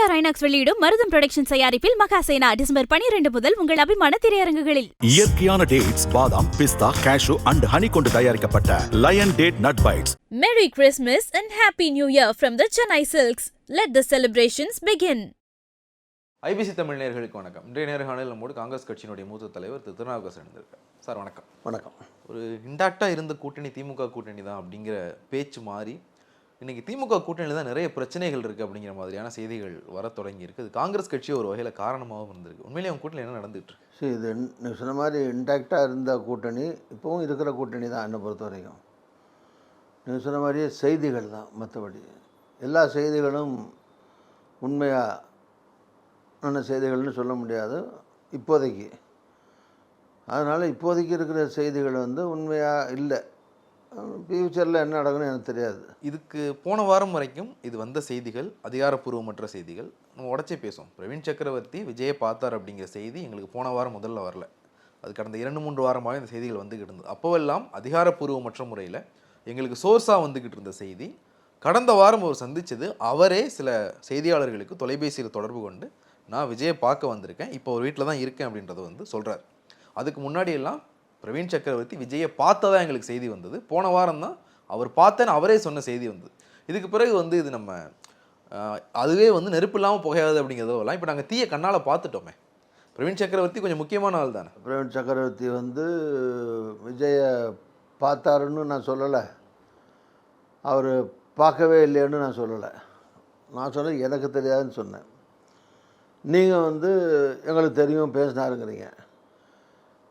PR INOX வெளியிடும் மருதம் production தயாரிப்பில் மகாசேனா டிசம்பர் 12 முதல் உங்கள் அபிமான திரையரங்குகளில். இயற்கையான டேட்ஸ், பாதாம், பிஸ்தா, கேஷு அண்ட் ஹனி கொண்டு தயாரிக்கப்பட்ட lion date nut bites. Merry Christmas and Happy New Year from the Chennai Silks. Let the celebrations begin. IBC Tamil நேயர்களுக்கு வணக்கம். இன்றைய நேர்காணலில் நம்மோடு காங்கிரஸ் கட்சியினுடைய மூத்த தலைவர் திரு திருநாவுக்கரசர் இருந்திருக்கார். சார் வணக்கம். வணக்கம். ஒரு இன்டாக்டாக இருந்த கூட்டணி திமுக கூட்டணி தான் அப்படிங்கிற பேச்சு மாறி இன்னைக்கு திமுக கூட்டணியில் தான் நிறைய பிரச்சனைகள் இருக்குது அப்படிங்கிற மாதிரியான செய்திகள் வர தொடங்கி இருக்குது. அது காங்கிரஸ் கட்சி ஒரு வகையில் காரணமாகவும் இருந்திருக்கு. உண்மையிலேயே அவங்க கூட்டணி என்ன நடந்துகிட்டு இருக்கு? சரி, இது நீங்கள் சொன்ன மாதிரி இன்டாக்டாக இருந்த கூட்டணி இப்போவும் இருக்கிற கூட்டணி தான். என்னை பொறுத்த வரைக்கும் நீங்கள் சொன்ன மாதிரியே செய்திகள் தான். மற்றபடி எல்லா செய்திகளும் உண்மையான செய்திகள்னு சொல்ல முடியாது இப்போதைக்கு. அதனால் இப்போதைக்கு இருக்கிற செய்திகள் உண்மையாக இல்லை. ஃபியூச்சரில் என்ன நடக்குன்னு எனக்கு தெரியாது. இதுக்கு போன வாரம் வரைக்கும் இது வந்த செய்திகள் அதிகாரப்பூர்வமற்ற செய்திகள். நம்ம உடச்சே பேசுவோம். பிரவீன் சக்கரவர்த்தி விஜயை பார்த்தார் அப்படிங்கிற செய்தி எங்களுக்கு போன வாரம் முதல்ல வரல. அது கடந்த 2-3 வாரமாக இந்த செய்திகள் வந்துக்கிட்டு இருந்தது. அப்போவெல்லாம் அதிகாரப்பூர்வமற்ற முறையில் எங்களுக்கு சோர்ஸாக வந்துக்கிட்டு இருந்த செய்தி, கடந்த வாரம் அவர் சந்தித்தது அவரே சில செய்தியாளர்களுக்கு தொலைபேசியில் தொடர்பு கொண்டு நான் விஜயை பார்க்க வந்திருக்கேன், இப்போ ஒரு வீட்டில் தான் இருக்கேன் அப்படின்றத சொல்கிறார். அதுக்கு முன்னாடியெல்லாம் பிரவீன் சக்கரவர்த்தி விஜயை பார்த்ததான் எங்களுக்கு செய்தி வந்தது. போன வாரம் தான் அவர் பார்த்தேன்னு அவரே சொன்ன செய்தி வந்தது. இதுக்கு பிறகு இது நம்ம அதுவே நெருப்பு இல்லாமல் புகையாது அப்படிங்கிறதெல்லாம் இப்போ நாங்கள் தீய கண்ணால் பார்த்துட்டோமே. பிரவீன் சக்கரவர்த்தி கொஞ்சம் முக்கியமான ஆள் தானே. பிரவீன் சக்கரவர்த்தி விஜயை பார்த்தாருன்னு நான் சொல்லலை, அவர் பார்க்கவே இல்லைன்னு நான் சொல்லலை. நான் சொன்னது எனக்கு தெரியாதுன்னு சொன்னேன். நீங்கள் எங்களுக்கு தெரியும் பேசினாருங்கிறீங்க.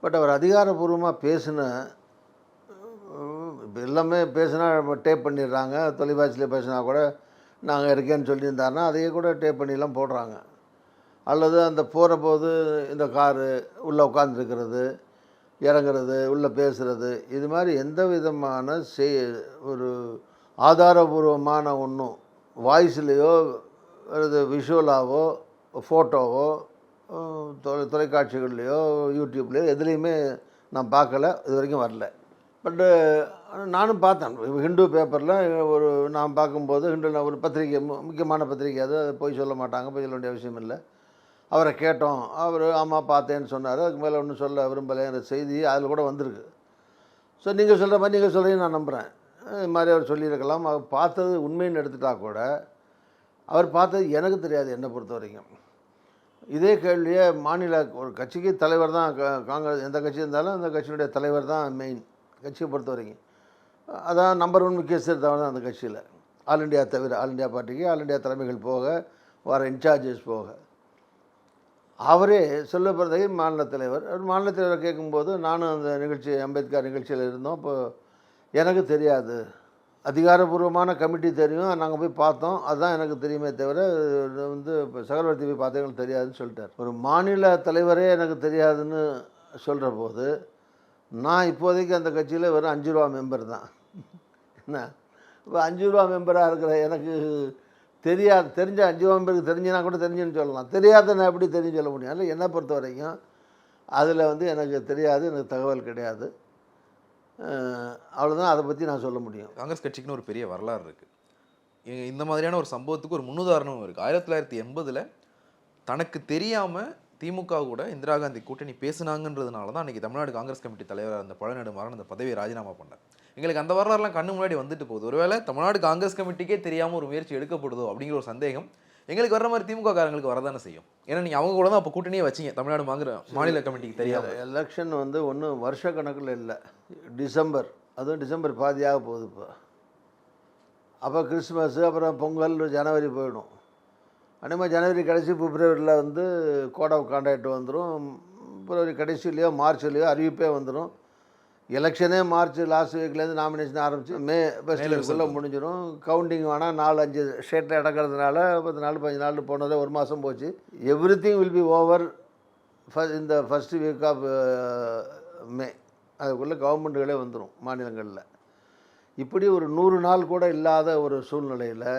பட் அவர் அதிகாரப்பூர்வமாக பேசின எல்லாமே பேசினா டேப் பண்ணிடுறாங்க. தொலைபேசியில் பேசினா கூட நாங்கள் இருக்கேன்னு சொல்லியிருந்தாருன்னா அதையே கூட டேப் பண்ணிலாம் போடுறாங்க. அல்லது அந்த போகிற போது இந்த காரு உள்ளே உட்காந்துருக்கிறது, இறங்குறது, உள்ளே பேசுகிறது, இது மாதிரி எந்த விதமான ஒரு ஆதாரபூர்வமான ஒன்றும் வாய்ஸ்லேயோ அல்லது விஷுவலாவோ ஃபோட்டோவோ தொலைக்காட்சிகள்லையோ யூடியூப்லேயோ எதுலேயுமே நான் பார்க்கல, இது வரைக்கும் வரல. பட்டு நானும் பார்த்தேன் ஹிந்து பேப்பரில் நான் பார்க்கும்போது ஹிந்துவில் ஒரு பத்திரிக்கை, முக்கியமான பத்திரிக்கை, அது போய் சொல்ல மாட்டாங்க, போய் சொல்ல வேண்டிய அவசியம் இல்லை. அவரை கேட்டோம், அவர் ஆமாம் பார்த்தேன்னு சொன்னார். அதுக்கு மேலே ஒன்றும் சொல்ல விரும்பலைங்கிற செய்தி அதில் கூட வந்திருக்கு. ஸோ நீங்கள் சொல்கிற மாதிரி நீங்கள் சொல்கிறீங்க, நான் நம்புகிறேன். இது மாதிரி அவர் சொல்லியிருக்கலாம். அவர் பார்த்தது உண்மைன்னு எடுத்துட்டா கூட அவர் பார்த்தது எனக்கு தெரியாது. என்னை பொறுத்த வரைக்கும் இதே கேள்வியே மாநில ஒரு கட்சிக்கு தலைவர் தான். காங்கிரஸ் எந்த கட்சி இருந்தாலும் அந்த கட்சியினுடைய தலைவர் தான் மெயின். கட்சியை பொறுத்த வரைக்கும் அதான் நம்பர் 1 முக்கியஸ்தர் தான் அந்த கட்சியில். ஆல் இண்டியா தவிர, ஆல் இண்டியா பார்ட்டிக்கு ஆல் இண்டியா தலைமைகள் போக, வர இன்சார்ஜஸ் போக, அவரே சொல்லப்படுறதை மாநில தலைவர். மாநில தலைவரை கேட்கும்போது நானும் அந்த நிகழ்ச்சி அம்பேத்கர் நிகழ்ச்சியில் இருந்தோம். இப்போ எனக்கு தெரியாது, அதிகாரப்பூர்வமான கமிட்டி தெரியும், நாங்கள் போய் பார்த்தோம், அதுதான் எனக்கு தெரியுமே தவிர இப்போ சக்கரவர்த்தி போய் பார்த்தா எங்களுக்கு தெரியாதுன்னு சொல்லிட்டார். ஒரு மாநில தலைவரே எனக்கு தெரியாதுன்னு சொல்கிற போது நான் இப்போதைக்கு அந்த கட்சியில் வெறும் 5 ரூபா மெம்பர் தான். என்ன இப்போ 5 ரூபா மெம்பராக இருக்கிற எனக்கு தெரியாது. தெரிஞ்ச 5 ரூபா மெம்பருக்கு தெரிஞ்சுனா கூட தெரிஞ்சுன்னு சொல்லலாம், தெரியாத நான் எப்படி தெரிஞ்சு சொல்ல முடியும்? அதில் என்னை பொறுத்த வரைக்கும் அதில் எனக்கு தெரியாது, எனக்கு தகவல் கிடையாது, அவ்வளோதான். அதை பற்றி நான் சொல்ல முடியும். காங்கிரஸ் கட்சிக்குன்னு ஒரு பெரிய வரலாறு இருக்குது. இந்த மாதிரியான ஒரு சம்பவத்துக்கு ஒரு முன்னுதாரணமும் இருக்குது. 1980 தனக்கு தெரியாமல் திமுக கூட இந்திரா காந்தி கூட்டணி பேசுனாங்கன்றதுனால தான் அன்றைக்கி தமிழ்நாடு காங்கிரஸ் கமிட்டி தலைவராக இருந்த பழநெடுமாறன் அந்த பதவியை ராஜினாமா பண்ணார். எங்களுக்கு அந்த வரலாறுலாம் கண்ணு முன்னாடி வந்துட்டு போகுது. ஒருவேளை தமிழ்நாடு காங்கிரஸ் கமிட்டிக்கே தெரியாமல் ஒரு முயற்சி எடுக்கப்படுதோ அப்படிங்கிற ஒரு சந்தேகம் எங்களுக்கு வர்ற மாதிரி திமுக காரங்களுக்கு வரதானே செய்யும். ஏன்னா நீங்கள் அவங்க கூட தான் அப்போ கூட்டணியே வச்சிங்க தமிழ்நாடு மாநில கமிட்டிக்கு தெரியாது. எலெக்ஷன் ஒன்றும் வருஷ கணக்கில் இல்லை, டிசம்பர், அதுவும் டிசம்பர் பாதியாக போகுது. இப்போ அப்போ கிறிஸ்மஸ்ஸு, அப்புறம் பொங்கல், ஜனவரி போயிடும். அதே மாதிரி ஜனவரி கடைசி பிப்ரவரியில் கோட் ஆஃப் கான்டாக்ட் வந்துடும். பிப்ரவரி கடைசியிலையோ மார்ச்லேயோ அறிவிப்பே வந்துடும். எலெக்ஷனே மார்ச் லாஸ்ட் வீக்லேருந்து நாமினேஷன் ஆரம்பித்து மே ஃபஸ்ட் வீக்குள்ளே முடிஞ்சிடும். கவுண்டிங் வேணால் 4-5 ஸ்டேட்டில் நடக்கிறதுனால 10 நாள் 15 நாள் போனதே 1 மாதம் போச்சு. Every thing will be over இந்த ஃபஸ்ட் வீக் ஆஃப் மே. அதுக்குள்ளே கவர்மெண்ட்டுகளே வந்துடும் மாநிலங்களில். இப்படி ஒரு 100 நாள் கூட இல்லாத ஒரு சூழ்நிலையில்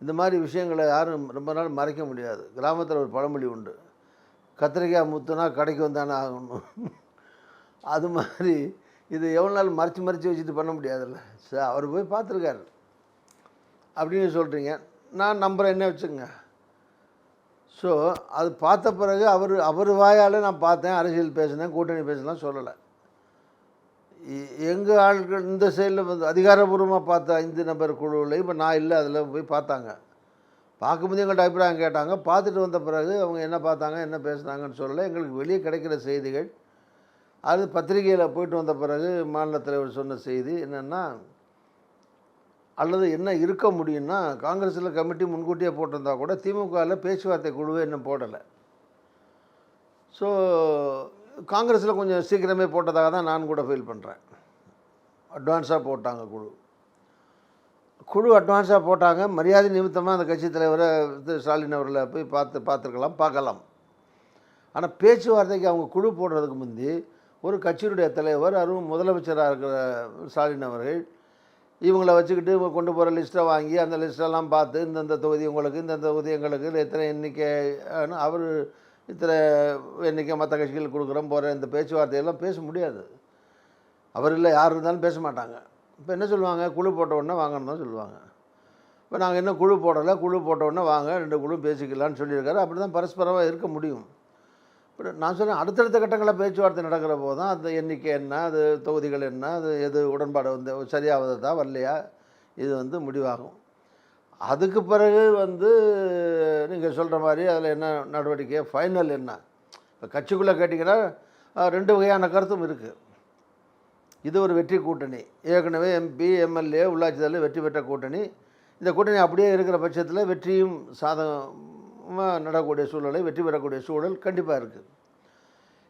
இந்த மாதிரி விஷயங்களை யாரும் ரொம்ப நாள் மறைக்க முடியாது. கிராமத்தில் ஒரு பழமொழி உண்டு, கத்திரிக்காய் முத்துனா கடைக்கு வந்தானே ஆகணும். அது மாதிரி இது எவ்வளோ நாள் மறைச்சி வச்சுட்டு பண்ண முடியாதுல்ல. சார் அவர் போய் பார்த்துருக்காரு அப்படின்னு சொல்கிறீங்க, நான் நம்புகிறேன். என்ன வச்சுங்க, ஸோ அது பார்த்த பிறகு அவர் வாயால் நான் பார்த்தேன், அரசியல் பேசினேன், கூட்டணி பேசலாம் சொல்லலை. எங்கள் ஆட்கள் இந்த சைடில் வந்து அதிகாரபூர்வமாக பார்த்த 5 நபர் குழுவில் இப்போ நான் இல்லை, அதில் போய் பார்த்தாங்க. பார்க்கும்போது எங்கள்கிட்ட அபிப்பிராயம் கேட்டாங்க. பார்த்துட்டு வந்த பிறகு அவங்க என்ன பார்த்தாங்க, என்ன பேசுனாங்கன்னு சொல்லலை. எங்களுக்கு வெளியே கிடைக்கிற செய்திகள், அது பத்திரிகையில் போயிட்டு வந்த பிறகு மாநில தலைவர் சொன்ன செய்தி என்னென்னா, அல்லது என்ன இருக்க முடியும்னா, காங்கிரஸில் கமிட்டி முன்கூட்டியே போட்டிருந்தா கூட திமுகவில் பேச்சுவார்த்தை குழுவே இன்னும் போடலை. ஸோ காங்கிரஸில் கொஞ்சம் சீக்கிரமே போட்டதாக தான் நான் கூட ஃபீல் பண்ணுறேன். அட்வான்ஸாக போட்டாங்க குழு அட்வான்ஸாக போட்டாங்க. மரியாதை நிமித்தமாக அந்த கட்சி தலைவரை ஸ்டாலின் அவர்களை போய் பார்க்கலாம். ஆனால் பேச்சுவார்த்தைக்கு அவங்க குழு போடுறதுக்கு முந்தி ஒரு கட்சியினுடைய தலைவர், அதுவும் முதலமைச்சராக இருக்கிற ஸ்டாலின் அவர்கள் இவங்கள வச்சுக்கிட்டு கொண்டு போகிற லிஸ்ட்டை வாங்கி அந்த லிஸ்ட்டெல்லாம் பார்த்து இந்தந்த தொகுதி உங்களுக்கு, இந்த தொகுதி எங்களுக்கு, இல்லை இத்தனை எண்ணிக்கை, அவர் இத்தனை எண்ணிக்கை மற்ற கட்சிகள் கொடுக்குறோம் போகிற இந்த பேச்சுவார்த்தையெல்லாம் பேச முடியாது. அவர் இல்லை, யார் இருந்தாலும் பேச மாட்டாங்க. இப்போ என்ன சொல்லுவாங்க, குழு போட்ட உடனே வாங்கன்னு தான் சொல்லுவாங்க. இப்போ நாங்கள் இன்னும் குழு போடலை, குழு போட்ட உடனே வாங்க 2 குழு பேசிக்கலான்னு சொல்லியிருக்காரு. அப்படி தான் பரஸ்பரமாக இருக்க முடியும். இப்போ நான் சொன்னேன், அடுத்தடுத்த கட்டங்களில் பேச்சுவார்த்தை நடக்கிற போது தான் அந்த எண்ணிக்கை என்ன, அது தொகுதிகள் என்ன, அது எது உடன்பாடு வந்து சரியாவதா வரலையா, இது வந்து முடிவாகும். அதுக்கு பிறகு வந்து நீங்கள் சொல்கிற மாதிரி அதில் என்ன நடவடிக்கை, ஃபைனல் என்ன. இப்போ கட்சிக்குள்ளே கேட்டிங்கன்னா 2 வகையான கருத்தும் இருக்குது. இது ஒரு வெற்றி கூட்டணி, ஏற்கனவே MP MLA உள்ளாட்சி தலைவர் வெற்றி பெற்ற கூட்டணி. இந்த கூட்டணி அப்படியே இருக்கிற பட்சத்தில் வெற்றியும் சாதகமாக நடக்கக்கூடிய சூழ்நிலை, வெற்றி பெறக்கூடிய சூழல் கண்டிப்பாக இருக்குது.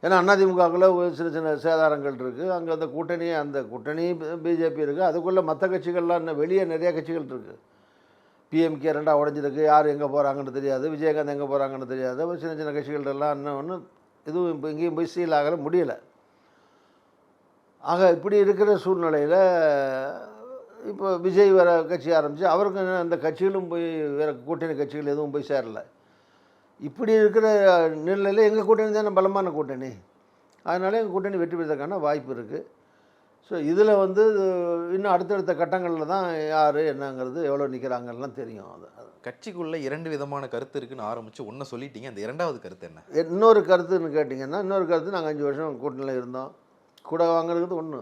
ஏன்னா அதிமுகக்குள்ளே சின்ன சின்ன சேதாரங்கள் இருக்குது. அங்கே அந்த கூட்டணி பிஜேபி இருக்குது. அதுக்குள்ளே மற்ற கட்சிகள்லாம் இன்னும் வெளியே நிறைய கட்சிகள் இருக்குது. PMK 2ஆக உடஞ்சிருக்கு, யார் எங்கே போகிறாங்கன்னு தெரியாது, விஜயகாந்த் எங்கே போகிறாங்கன்னு தெரியாது. சின்ன சின்ன கட்சிகள்லாம் இன்னும் இதுவும் இப்போ எங்கேயும் போய் சீல் ஆகலை, முடியலை. ஆக இப்படி இருக்கிற சூழ்நிலையில் இப்போ விஜய் வேறு கட்சி ஆரம்பித்து அவருக்கு அந்த கட்சிகளும் போய் வேறு கூட்டணி கட்சிகள் எதுவும் போய் சேரலை. இப்படி இருக்கிற நிலையில் எங்கள் கூட்டணி தானே பலமான கூட்டணி. அதனால் எங்கள் கூட்டணி வெற்றி பெறதுக்கான வாய்ப்பு இருக்குது. ஸோ இதில் வந்து இன்னும் அடுத்தடுத்த கட்டங்களில் தான் யார் என்னங்கிறது எவ்வளோ நிற்கிறாங்கலாம் தெரியும். அது கட்சிக்குள்ளே 2 விதமான கருத்து இருக்குன்னு ஆரம்பித்து ஒன்று சொல்லிட்டீங்க. அந்த 2வது கருத்து என்ன? இன்னொரு கருத்துன்னு கேட்டிங்கன்னா, இன்னொரு கருத்து, நாங்கள் 5 வருஷம் கூட்டணியில் இருந்தோம், கூட வாங்குறது ஒன்று.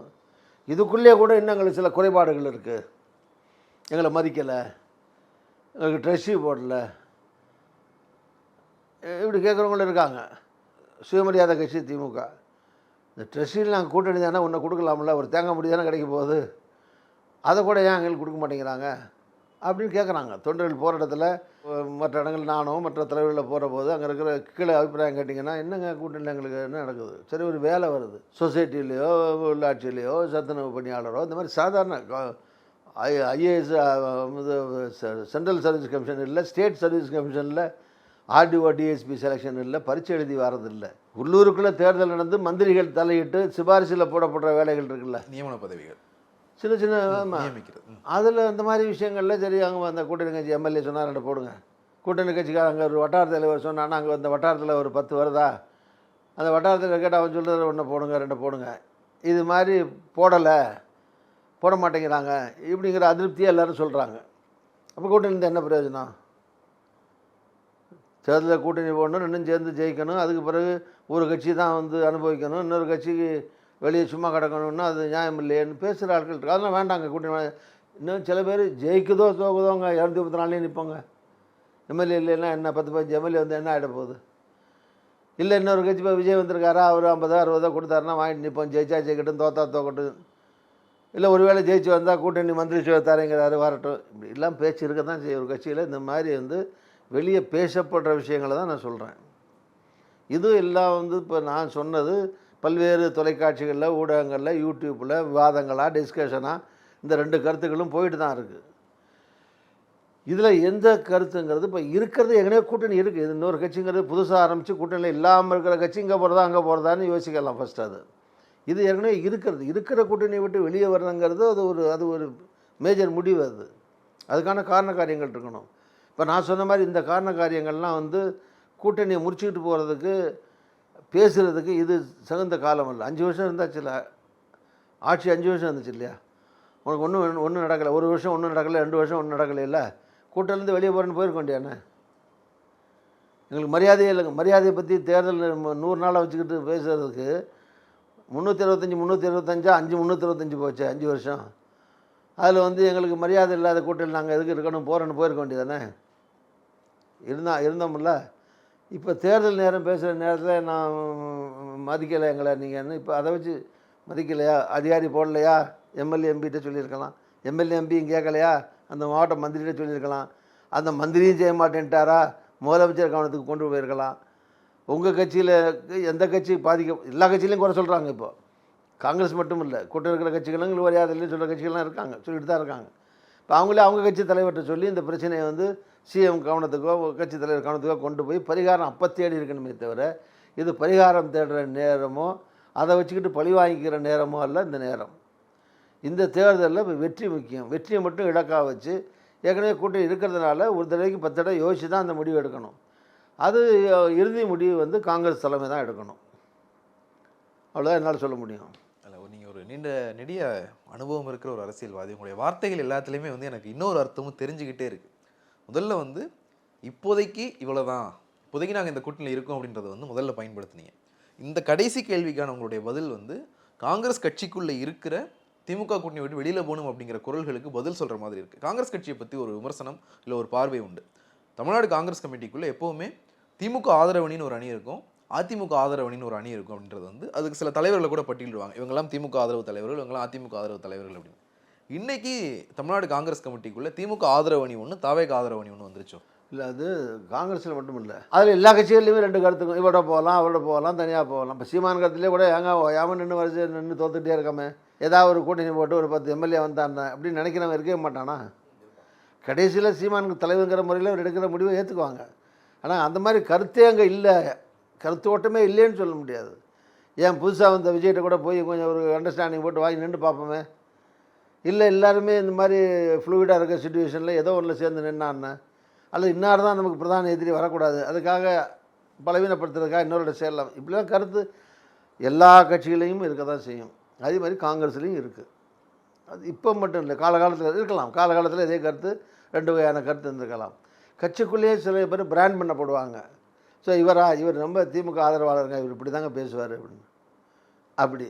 இதுக்குள்ளேயே கூட இன்னும் எங்களுக்கு சில குறைபாடுகள் இருக்குது. எங்களை மதிக்கலை, எங்களுக்கு ட்ரெஸ்ஸி போடலை, இப்படி கேட்குறவங்களும் இருக்காங்க. சுயமரியாதை கட்சி திமுக. இந்த ட்ரெஸ்ஸில் நாங்கள் கூட்டணி தானே ஒன்று கொடுக்கலாம்ல, ஒரு தேங்காய் முடி தானே கிடைக்க போகுது, அதை கூட ஏன் எங்களுக்கு கொடுக்க மாட்டேங்கிறாங்க அப்படின்னு கேட்குறாங்க. தொண்டர்கள் போகிற இடத்துல மற்ற இடங்கள் நானும் மற்ற தலைவர்களில் போகிற போது அங்கே இருக்கிற கீழே அபிப்பிராயம் கேட்டிங்கன்னா, என்னங்க கூட்டணியில் எங்களுக்கு என்ன நடக்குது, சரி ஒரு வேலை வருது, சொசைட்டிலேயோ உள்ளாட்சியிலையோ சத்துணவு பணியாளரோ இந்த மாதிரி சாதாரண IAS சென்ட்ரல் சர்வீஸ் கமிஷன் இல்லை, ஸ்டேட் சர்வீஸ் கமிஷனில் RDO DSP செலெக்ஷன் இல்லை, பரீட்சை எழுதி வரதில்லை, உள்ளூருக்குள்ளே தேர்தல் நடந்து மந்திரிகள் தலையிட்டு சிபாரிசில் போடப்படுற வேலைகள் இருக்குல்ல, நியமன பதவிகள் சின்ன சின்ன நியமிக்கிறது. அதில் இந்த மாதிரி விஷயங்களில் சரி அங்கே அந்த கூட்டணி கட்சி MLA சொன்னால் 2 போடுங்க, கூட்டணி கட்சிக்கார அங்கே ஒரு வட்டார தலைவர் சொன்னான்னா அங்கே அந்த வட்டாரத்தில் ஒரு 10 வருதா, அந்த வட்டாரத்தில் கேட்டால் அவன் சொல்கிறது 1 போடுங்க 2 போடுங்க, இது மாதிரி போட மாட்டேங்கிறாங்க இப்படிங்கிற அதிருப்தியாக எல்லோரும் சொல்கிறாங்க. அப்போ கூட்டணி என்ன பிரயோஜனம்? தேர்தலில் கூட்டணி போடணும், இன்னும் சேர்ந்து ஜெயிக்கணும், அதுக்கு பிறகு ஒரு கட்சி தான் வந்து அனுபவிக்கணும், இன்னொரு கட்சிக்கு வெளியே சும்மா கிடக்கணும்னா அது நியாயம் இல்லையேன்னு பேசுகிற ஆட்கள் இருக்குது. அதெல்லாம் வேண்டாங்க கூட்டணி. இன்னும் சில பேர் ஜெயிக்குதோ தோக்குதோங்க 234 நிற்போங்க, MLA இல்லைன்னா என்ன 10-15 MLA வந்து என்ன ஆகிட போகுது, இல்லை இன்னொரு கட்சி இப்போ விஜய் வந்திருக்காரா, அவர் 50-60 கொடுத்தாருன்னா வாங்கிட்டு நிற்போம், ஜெயிச்சா ஜெயிக்கட்டும், தோத்தா தோக்கட்டும், இல்லை ஒருவேளை ஜெயிச்சு வந்தால் கூட்டணி மந்திரி தரேங்கிறாரு வரட்டும், இப்படி எல்லாம் பேச்சு இருக்க தான் செய்ய ஒரு கட்சியில். இந்த மாதிரி வந்து வெளியே பேசப்படுற விஷயங்களை தான் நான் சொல்கிறேன். இது எல்லாம் வந்து இப்போ நான் சொன்னது பல்வேறு தொலைக்காட்சிகளில், ஊடகங்களில், யூடியூப்பில் விவாதங்களாக, டிஸ்கஷனாக இந்த 2 கருத்துக்களும் போயிட்டு தான் இருக்குது. இதில் எந்த கருத்துங்கிறது இப்போ இருக்கிறது எங்கனே கூட்டணி இருக்குது, இது இன்னொரு கட்சிங்கிறது புதுசாக ஆரம்பித்து கூட்டணியில் இல்லாமல் இருக்கிற கட்சி இங்கே போகிறதா அங்கே போகிறதான்னு யோசிக்கலாம் ஃபஸ்ட்டு. இது ஏற்கனவே இருக்கிற கூட்டணியை விட்டு வெளியே வரணுங்கிறது அது ஒரு மேஜர் முடிவு. அதுக்கான காரண காரியங்கள் இருக்கணும். இப்போ நான் சொன்ன மாதிரி இந்த காரண காரியங்கள்லாம் வந்து கூட்டணியை முடிச்சுக்கிட்டு போகிறதுக்கு பேசுகிறதுக்கு இது தகுந்த காலம் இல்லை. 5 வருஷம் இருந்தாச்சுல ஆட்சி, 5 வருஷம் இருந்துச்சு இல்லையா, உனக்கு ஒன்றும் நடக்கலை, 1 வருஷம் ஒன்றும் நடக்கலை, 2 வருஷம் ஒன்றும் நடக்கலை, இல்லை கூட்டணிலேருந்து வெளியே போகிறேன்னு போயிருக்க வேண்டியானே. எங்களுக்கு மரியாதையே இல்லைங்க. மரியாதையை பற்றி தேர்தல் 100 நாளாக வச்சுக்கிட்டு பேசுகிறதுக்கு 325 325 போச்சு 5 வருஷம். அதில் வந்து எங்களுக்கு மரியாதை இல்லாத கூட்டத்தில் நாங்கள் எதுக்கு இருக்கணும் போகிறோன்னு போயிருக்க வேண்டியதானே. இருந்தோம்ல. இப்போ தேர்தல் நேரம் பேசுகிற நேரத்தில் நான் மதிக்கலை எங்களை நீங்கன்னு, இப்போ அதை வச்சு மதிக்கலையா, அதிகாரி போடலையா, எம்எல்ஏ எம்பிகிட்ட சொல்லியிருக்கலாம், எம்எல்ஏ எம்பியும் கேட்கலையா, அந்த மாவட்ட மந்திரிகிட்ட சொல்லியிருக்கலாம், அந்த மந்திரியும் செய்ய மாட்டேன்ட்டாரா, முதலமைச்சர் கவனத்துக்கு கொண்டு போயிருக்கலாம். உங்கள் கட்சியில் எந்த கட்சி எல்லா கட்சியிலையும் குறை சொல்கிறாங்க. இப்போ காங்கிரஸ் மட்டும் இல்லை, கூட்டம் இருக்கிற கட்சிகளும் எங்களுக்கு மரியாதை இல்லைன்னு சொல்கிற கட்சிகள்லாம் இருக்காங்க, சொல்லிட்டு தான் இருக்காங்க. இப்போ அவங்களே அவங்க கட்சி தலைவர்கிட்ட சொல்லி இந்த பிரச்சனையை வந்து சிஎம் கவனத்துக்கோ கட்சி தலைவர் கவனத்துக்கோ கொண்டு போய் பரிகாரம் அப்போ தேடி இருக்கணுமே தவிர, இது பரிகாரம் தேடுற நேரமோ அதை வச்சுக்கிட்டு பழி வாங்கிக்கிற நேரமோ அல்ல இந்த நேரம். இந்த தேர்தலில் இப்போ வெற்றி முக்கியம். வெற்றியை மட்டும் இலக்காக வச்சு ஏற்கனவே கூட்டம் இருக்கிறதுனால ஒரு தடவைக்கு 10 தடவை யோசித்து தான் அந்த முடிவு எடுக்கணும். அது இறுதி முடிவு வந்து காங்கிரஸ் தலைமை தான் எடுக்கணும். அவ்வளோதான் என்னால் சொல்ல முடியும். இல்லை, நீங்கள் ஒரு நெடிய அனுபவம் இருக்கிற ஒரு அரசியல்வாதி, உங்களுடைய வார்த்தைகள் எல்லாத்துலேயுமே வந்து எனக்கு இன்னொரு அர்த்தமும் தெரிஞ்சுக்கிட்டே இருக்குது. முதல்ல வந்து இப்போதைக்கு இவ்வளோதான், இப்போதைக்கு நாங்கள் இந்த கூட்டணியில் இருக்கோம் அப்படின்றத வந்து முதல்ல பயன்படுத்தினீங்க. இந்த கடைசி கேள்விக்கான உங்களுடைய பதில் வந்து காங்கிரஸ் கட்சிக்குள்ளே இருக்கிற திமுக கூட்டணி விட்டு வெளியில் போகணும் அப்படிங்கிற குரல்களுக்கு பதில் சொல்கிற மாதிரி இருக்குது. காங்கிரஸ் கட்சியை பற்றி ஒரு விமர்சனம் இல்லை ஒரு பார்வை உண்டு. தமிழ்நாடு காங்கிரஸ் கமிட்டிக்குள்ளே எப்போவுமே திமுக ஆதரவணின்னு ஒரு அணி இருக்கும், அதிமுக ஆதரவணின்னு ஒரு அணி இருக்கும் அப்படின்றது வந்து அதுக்கு சில தலைவர்களை கூட பட்டியலிடுவாங்க. இவங்கெல்லாம் திமுக ஆதரவு தலைவர்கள், இவங்கெல்லாம் அதிமுக ஆதரவு தலைவர்கள் அப்படின்னு. இன்னைக்கு தமிழ்நாடு காங்கிரஸ் கமிட்டிக்குள்ளே திமுக ஆதரவணி ஒன்று, தாவேக ஆதரவணி ஒன்று வந்துருச்சோ? இல்லை, அது காங்கிரஸில் மட்டும் இல்லை, அதில் எல்லா கட்சிகள்லையுமே 2 கருத்துக்கும், இவட போகலாம் அவரோட போகலாம் தனியாக போகலாம். இப்போ சீமான் கருத்துலேயே கூட ஏன் நின்று வரிசை நின்று தோத்துக்கிட்டே இருக்காமே, ஏதாவது ஒரு கூட்டணி போட்டு ஒரு 10 எம்எல்ஏ வந்தாங்க அப்படின்னு நினைக்கிறவன் இருக்கவே மாட்டானா. கடைசியில் சீமானுக்கு தலைவங்கிற முறையில் அவர் எடுக்கிற முடிவை ஏற்றுக்குவாங்க. ஆனால் அந்த மாதிரி கருத்தே அங்கே இல்லை, கருத்து ஓட்டமே இல்லைன்னு சொல்ல முடியாது. ஏன் புதுசாக வந்த விஜய்கிட்ட கூட போய் கொஞ்சம் ஒரு அண்டர்ஸ்டாண்டிங் போட்டு வாங்கி நின்று பார்ப்போமே. இல்லை, எல்லாருமே இந்த மாதிரி ஃப்ளூயிடாக இருக்க சுச்சுவேஷனில் ஏதோ ஒன்றில் சேர்ந்து நின்னான்னு, அல்லது இன்னார் தான் நமக்கு பிரதான எதிரி வரக்கூடாது, அதுக்காக பலவீனப்படுத்துறதுக்காக இன்னொரு சேரலாம், இப்படிலாம் கருத்து எல்லா கட்சிகளையும் இருக்க தான் செய்யும். அதே மாதிரி காங்கிரஸ்லேயும் இருக்குது. அது இப்போ மட்டும் இல்லை, காலகாலத்தில் இருக்கலாம். காலகாலத்தில் இதே கருத்து 2 வகையான கருத்து இருந்திருக்கலாம். கட்சிக்குள்ளேயே சில பேர் பிராண்ட் பண்ணப்படுவாங்க. ஸோ இவர் ரொம்ப திமுக ஆதரவாளருங்க, இவர் இப்படி தாங்க பேசுவார் அப்படின்னு. அப்படி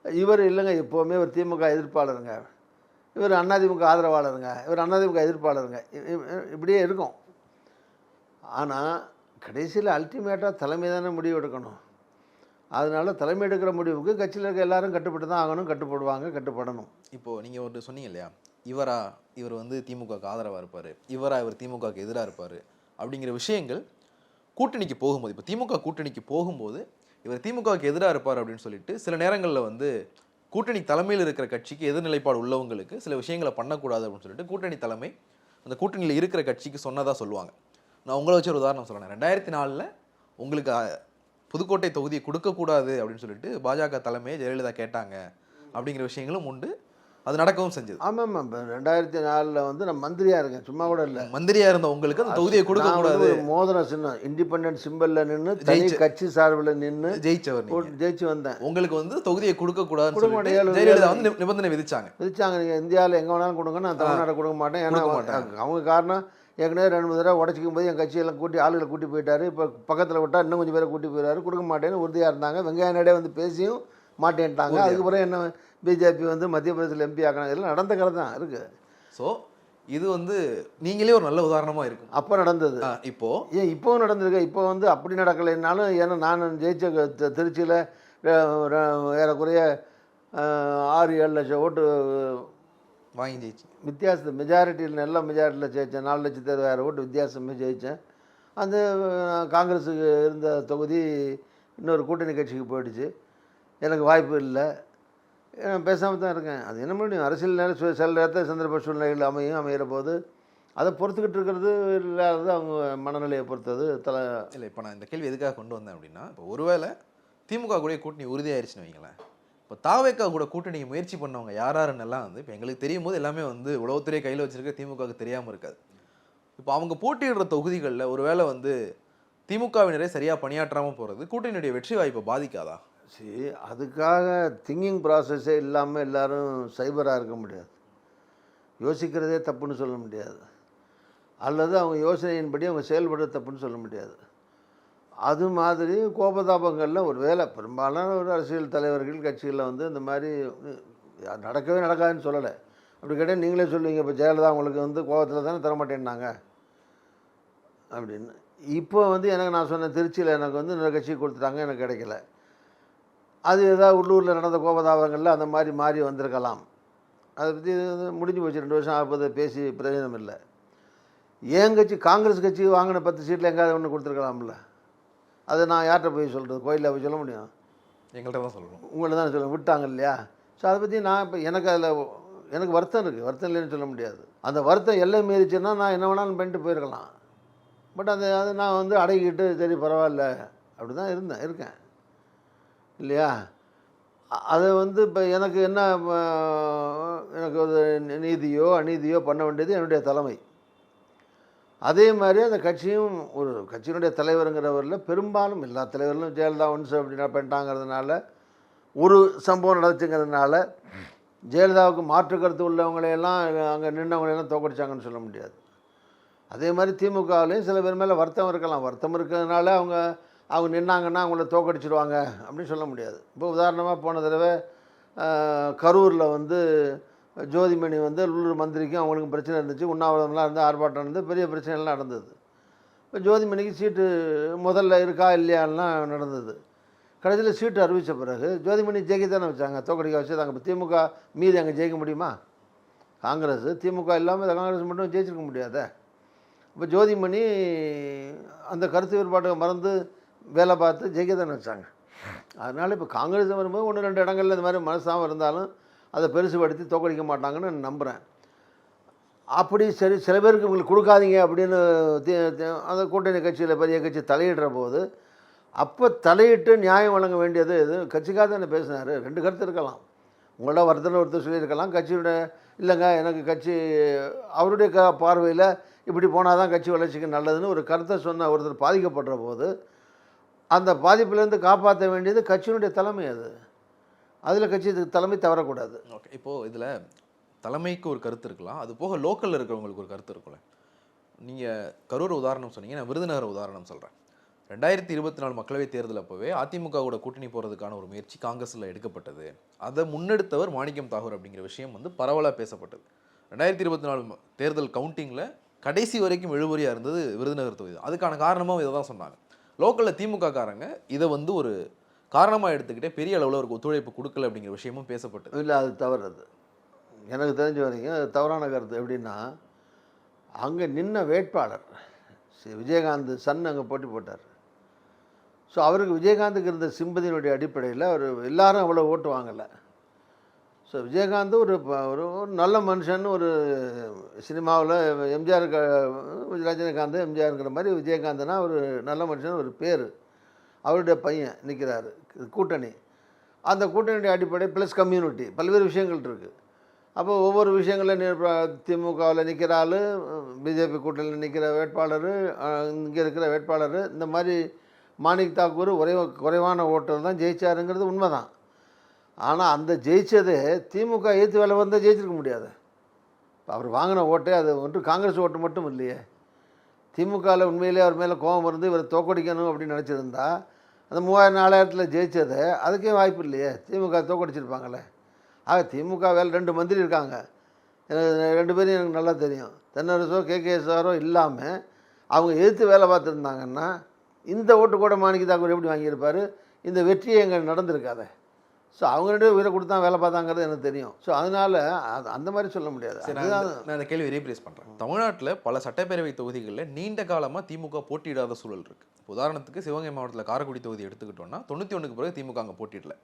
இவர் இல்லைங்க, எப்போவுமே ஒரு திமுக எதிர்ப்பாளருங்க, இவர் அதிமுக ஆதரவாளருங்க, இவர் அதிமுக எதிர்ப்பாளருங்க, இப்படியே இருக்கும். ஆனால் கடைசியில் அல்டிமேட்டாக தலைமை தானே முடிவு எடுக்கணும். அதனால் தலைமை எடுக்கிற முடிவுக்கு கட்சியில் இருக்க எல்லாரும் கட்டுப்பட்டு தான் ஆகணும், கட்டுப்படுவாங்க, கட்டுப்படணும். இப்போது நீங்கள் ஒரு சொன்னீங்க இல்லையா, இவர் வந்து திமுகவுக்கு ஆதரவாக இருப்பார், இவர் திமுகவுக்கு எதிராக இருப்பார் அப்படிங்கிற விஷயங்கள் கூட்டணிக்கு போகும்போது, இப்போ திமுக கூட்டணிக்கு போகும்போது இவர் திமுகவுக்கு எதிராக இருப்பார் அப்படின்னு சொல்லிட்டு சில நேரங்களில் வந்து கூட்டணி தலைமையில் இருக்கிற கட்சிக்கு எதிர்நிலைப்பாடு உள்ளவங்களுக்கு சில விஷயங்களை பண்ணக்கூடாது அப்படின்னு சொல்லிட்டு கூட்டணி தலைமை அந்த கூட்டணியில் இருக்கிற கட்சிக்கு சொன்னதாக சொல்லுவாங்க. நான் உங்களை வச்சு ஒரு உதாரணம் சொல்கிறேன். 2004 உங்களுக்கு புதுக்கோட்டை தொகுதியை கொடுக்கக்கூடாது அப்படின்னு சொல்லிட்டு பாஜக தலைமையை ஜெயலலிதா கேட்டாங்க அப்படிங்கிற விஷயங்களும் உண்டு. அது நடக்கவும் செஞ்சது. ஆமாம், இப்போ 2004 வந்து நான் மந்திரியாக இருக்கேன், சும்மா கூட இல்லை. மந்திரியாக இருந்த உங்களுக்கு அந்த தொகுதியை கொடுக்கக்கூடாது, மோதிர சின்னம் இண்டிபெண்டன்ட் சிம்பிளில் நின்று தனி கட்சி சார்பில் நின்று ஜெயிச்சு வந்தேன். உங்களுக்கு வந்து தொகுதியை கொடுக்கக்கூடாது ஜெயலலிதா வந்து நிபந்தனை விதிச்சாங்க. நீங்கள் இந்தியாவில் எங்கே வேணாலும் கொடுங்க, நான் தமிழ்நாட்டை கொடுக்க மாட்டேன். ஏன்னா அவங்க காரணம் ஏற்கனவே 2-3 தடவை உடச்சிக்கும் போது என் கட்சியெல்லாம் ஆளுகளை கூட்டி போயிட்டாரு. இப்போ பக்கத்தில் விட்டால் இன்னும் கொஞ்சம் பேரை கூட்டி போயிட்டாரு, கொடுக்க மாட்டேன்னு உறுதியாக இருந்தாங்க. வெங்கையா நாயுடு வந்து பேசியும் மாட்டேன்ட்டாங்க. அதுக்கப்புறம் என்ன பிஜேபி வந்து மத்திய பிரதேசத்தில் எம்பி ஆக்கணும், இதெல்லாம் நடந்த கதை தான் இருக்குது. ஸோ இது வந்து நீங்களே ஒரு நல்ல உதாரணமாக இருக்கும். அப்போ நடந்தது, இப்போவும் நடந்திருக்கு. இப்போ வந்து அப்படி நடக்கலைன்னாலும், ஏன்னா நான் ஜெயிச்ச திருச்சியில் ஏறக்குறைய 6-7 லட்சம் ஓட்டு வாங்கி ஜெயிச்சு வித்தியாசம், மெஜாரிட்டியில் நல்ல மெஜாரிட்டியில் ஜெயித்தேன். 4,60,000 ஓட்டு வித்தியாசமே ஜெயித்தேன். அந்த காங்கிரஸுக்கு இருந்த தொகுதி இன்னொரு கூட்டணி கட்சிக்கு போயிடுச்சு. எனக்கு வாய்ப்பு இல்லை, பேசாமல் தான் இருக்கேன். அது என்ன முடியும், அரசியல் நேரம் சில நேரத்தில் சந்தர்ப்ப சூழ்நிலைகள் அமையிற போது அதை பொறுத்துக்கிட்டு இருக்கிறது இல்லாதது அவங்க மனநிலையை பொறுத்தது இல்லை. இப்போ நான் இந்த கேள்வி எதுக்காக கொண்டு வந்தேன் அப்படின்னா, இப்போ ஒருவேளை திமுக கூட கூட்டணி உறுதியாயிருச்சுன்னு வைங்களேன், இப்போ தாவேக்கா கூட கூட்டணிக்கு முயற்சி பண்ணவங்க யாருன்னெல்லாம் வந்து இப்போ எங்களுக்கு தெரியும் போது எல்லாமே வந்து உளவுத்துறை கையில் வச்சிருக்க திமுகவுக்கு தெரியாமல் இருக்காது. இப்போ அவங்க போட்டியிடுற தொகுதிகளில் ஒருவேளை வந்து திமுகவினரே சரியாக பணியாற்றாமல் போகிறது கூட்டணியுடைய வெற்றி வாய்ப்பை பாதிக்காதா? சரி, அதுக்காக திங்கிங் ப்ராசஸே இல்லாமல் எல்லோரும் சைபராக இருக்க முடியாது. யோசிக்கிறதே தப்புன்னு சொல்ல முடியாது, அல்லது அவங்க யோசனையின்படி அவங்க செயல்படுறது தப்புன்னு சொல்ல முடியாது. அது மாதிரி கோபதாபங்களில் ஒரு வேலை பெரும்பாலான ஒரு அரசியல் தலைவர்கள் கட்சிகளில் வந்து இந்த மாதிரி நடக்கவே நடக்காதுன்னு சொல்லலை. அப்படி கேட்டால் நீங்களே சொல்லுவீங்க, இப்போ ஜெயலலிதா உங்களுக்கு வந்து கோபத்தில் தானே தரமாட்டேன்னாங்க அப்படின்னு. இப்போ வந்து எனக்கு நான் சொன்னேன், திருச்சியில் எனக்கு வந்து இன்னொரு கட்சி கொடுத்துட்டாங்க, எனக்கு கிடைக்கல. அது ஏதாவது உள்ளூரில் நடந்த கோபதாபங்களில் அந்த மாதிரி மாறி வந்திருக்கலாம். அதை பற்றி முடிஞ்சு போச்சு, 2 வருஷம் ஆகுது, பேசி பிரயோஜனம் இல்லை. என் கட்சி காங்கிரஸ் கட்சி வாங்கின 10 சீட்டில் எங்கேயாவது ஒன்று கொடுத்துருக்கலாம்ல. அதை நான் யார்கிட்ட போய் சொல்கிறது? கோயிலில் போய் சொல்ல முடியும்? எங்கள்கிட்ட தான் சொல்லணும். உங்கள்ட்ட தான் சொல்ல விட்டாங்க இல்லையா? ஸோ அதை பற்றி நான் இப்போ எனக்கு அதில் எனக்கு வருத்தம் இருக்குது, வருத்தம் இல்லைன்னு சொல்ல முடியாது. அந்த வருத்தம் எல்லை மீறிச்சுன்னா நான் என்ன வேணாலும் பண்ணிட்டு போயிருக்கலாம். பட் அது நான் வந்து அடங்கிக்கிட்டு சரி பரவாயில்ல அப்படி தான் இருக்கேன் இல்லையா? அதை வந்து இப்போ எனக்கு என்ன, எனக்கு ஒரு நீதியோ அநீதியோ பண்ண வேண்டியது என்னுடைய தலைமை. அதே மாதிரி அந்த கட்சியும் ஒரு கட்சியினுடைய தலைவருங்கிறவரில் பெரும்பாலும் எல்லா தலைவர்களும் ஜெயலலிதா ஒன்ஸ் அப்படின்னா பண்ணிட்டாங்கிறதுனால, ஒரு சம்பவம் நடந்துச்சுங்கிறதுனால ஜெயலலிதாவுக்கு மாற்று கருத்து உள்ளவங்களையெல்லாம் அங்கே நின்றவங்களையெல்லாம் தோக்கடிச்சாங்கன்னு சொல்ல முடியாது. அதே மாதிரி திமுகவிலையும் சில பேர் மேலே வருத்தம் இருக்கலாம். வருத்தம் இருக்கிறதுனால அவங்க நின்னாங்கன்னா அவங்கள தோக்கடிச்சிடுவாங்க அப்படின்னு சொல்ல முடியாது. இப்போ உதாரணமாக போன தடவை கரூரில் வந்து ஜோதிமணி வந்து உள்ளூர் மந்திரிக்கும் அவங்களுக்கும் பிரச்சனை இருந்துச்சு, உண்ணாவிரதம்லாம் இருந்து ஆர்ப்பாட்டம் இருந்து பெரிய பிரச்சனைலாம் நடந்தது. இப்போ ஜோதிமணிக்கு சீட்டு முதல்ல இருக்கா இல்லையாலாம் நடந்தது. கடைசியில் சீட்டு அறிவித்த பிறகு ஜோதிமணி ஜெயிக்க தானே வச்சாங்க, தோக்கடிக்க வச்சு. இப்போ திமுக மீது அங்கே ஜெயிக்க முடியுமா? காங்கிரஸ் திமுக இல்லாமல் காங்கிரஸ் மட்டும் ஜெயிச்சிருக்க முடியாத. இப்போ ஜோதிமணி அந்த கருத்து வேறுபாட்டை மறந்து வேலை பார்த்து ஜெயிக்க தானே வச்சாங்க. அதனால் இப்போ காங்கிரஸ் வரும்போது 1-2 இடங்களில் இந்த மாதிரி மனசாமல் இருந்தாலும் அதை பெருசுபடுத்தி தோக்கடிக்க மாட்டாங்கன்னு நான் நம்புகிறேன். அப்படி சரி சில பேருக்கு உங்களுக்கு கொடுக்காதீங்க அப்படின்னு அந்த கூட்டணி கட்சியில் பெரிய கட்சி தலையிடுற போது, அப்போ தலையிட்டு நியாயம் வழங்க வேண்டியது இது கட்சிக்காக தானே பேசினார். 2 கருத்து இருக்கலாம். உங்களோட ஒருத்தர் சொல்லியிருக்கலாம், கட்சியோட இல்லைங்க எனக்கு கட்சி அவருடைய பார்வையில் இப்படி போனால் தான் கட்சி வளர்ச்சிக்கு நல்லதுன்னு ஒரு கருத்தை சொன்ன ஒருத்தர் பாதிக்கப்படுற போது அந்த பாதிப்புலேருந்து காப்பாற்ற வேண்டியது கட்சியினுடைய தலைமை. அதில் கட்சி தலைமை தவறக்கூடாது. ஓகே, இப்போது இதில் தலைமைக்கு ஒரு கருத்து இருக்கலாம், அது போக லோக்கலில் இருக்கிறவங்களுக்கு ஒரு கருத்து இருக்குல்ல. நீங்கள் கரூர் உதாரணம் சொன்னீங்க, நான் விருதுநகர் உதாரணம் சொல்கிறேன். 2024 மக்களவைத் தேர்தல் அப்போவே அதிமுகவோட கூட்டணி போகிறதுக்கான ஒரு முயற்சி காங்கிரஸில் எடுக்கப்பட்டது. அதை முன்னெடுத்தவர் மாணிக்கம் தாகூர் அப்படிங்கிற விஷயம் வந்து பரவலாக பேசப்பட்டது. 2024 தேர்தல் கவுண்டிங்கில் கடைசி வரைக்கும் இழுபறியாக இருந்தது விருதுநகர் தொகுதி. அதுக்கான காரணமாக இதை தான் சொன்னாங்க. லோக்கலில் திமுக காரங்க இதை வந்து ஒரு காரணமாக எடுத்துக்கிட்டே பெரிய அளவில் ஒரு ஒத்துழைப்பு கொடுக்கல அப்படிங்கிற விஷயமும் பேசப்பட்டது. இல்லை, அது தவறு. எனக்கு தெரிஞ்ச வரைக்கும் அது தவறான கருத்து. எப்படின்னா, அங்கே நின்ன வேட்பாளர் விஜயகாந்த் சன் அங்கே போட்டி போட்டார். ஸோ அவருக்கு விஜயகாந்துக்கு இருந்த சிம்பதியினுடைய அடிப்படையில் அவர் எல்லாரும் அவ்வளோ ஓட்டு வாங்கலை. ஸோ விஜயகாந்த் ஒரு நல்ல மனுஷன், ஒரு சினிமாவில் எம்ஜிஆர் ரஜினிகாந்த் எம்ஜிஆருங்கிற மாதிரி விஜயகாந்த்னா ஒரு நல்ல மனுஷன், ஒரு பேர். அவருடைய பையன் நிற்கிறாரு கூட்டணி. அந்த கூட்டணியுடைய அடிப்படை ப்ளஸ் கம்யூனிட்டி பல்வேறு விஷயங்கள் இருக்குது. அப்போ ஒவ்வொரு விஷயங்களில் திமுகவில் நிற்கிற ஆள், பிஜேபி கூட்டணியில் நிற்கிற வேட்பாளர், இங்கே இருக்கிற வேட்பாளர், இந்த மாதிரி மாணிக் தாக்கூர் குறைவான ஓட்டில் தான் ஜெயிச்சாருங்கிறது உண்மை தான். ஆனால் அந்த ஜெயித்ததே திமுக ஏற்று வேலை வந்தால் ஜெயிச்சிருக்க முடியாது. அவர் வாங்கின ஓட்டே அது ஒன்று காங்கிரஸ் ஓட்டு மட்டும் இல்லையே. திமுகவில் உண்மையிலே அவர் மேலே கோபம் இருந்து இவரை தோக்கடிக்கணும் அப்படின்னு நினச்சிருந்தா அந்த 3000-4000 ஜெயித்தது அதுக்கே வாய்ப்பு இல்லையே. திமுக தோக்கடிச்சிருப்பாங்களே. ஆக திமுக வேலை 2 மந்திரி இருக்காங்க, எனக்கு 2 பேரும் எனக்கு நல்லா தெரியும். தென்னரசோ கேகேஎஸ்ஆரோ இல்லாமல் அவங்க எதிர்த்து வேலை பார்த்துருந்தாங்கன்னா இந்த ஓட்டு கூட மாணிக்க தாக்கூர் எப்படி வாங்கியிருப்பார்? இந்த வெற்றியை எங்கே நடந்திருக்காத. ஸோ அவங்க 2 பேரும் உயிரை கொடுத்தா வேலை பார்த்தாங்கிறது எனக்கு தெரியும். ஸோ அதனால் அந்த மாதிரி சொல்ல முடியாது. நான் அந்த கேள்வி ரீப்ளேஸ் பண்ணுறேன். தமிழ்நாட்டில் பல சட்டப்பேரவை தொகுதிகளில் நீண்ட காலமாக திமுக போட்டியிடாத சூழல் இருக்குது. உதாரணத்துக்கு சிவகங்கை மாவட்டத்தில் காரைக்குடி தொகுதி எடுத்துக்கிட்டோம்னா 91க்கு பிறகு திமுக அங்கே போட்டியிடல.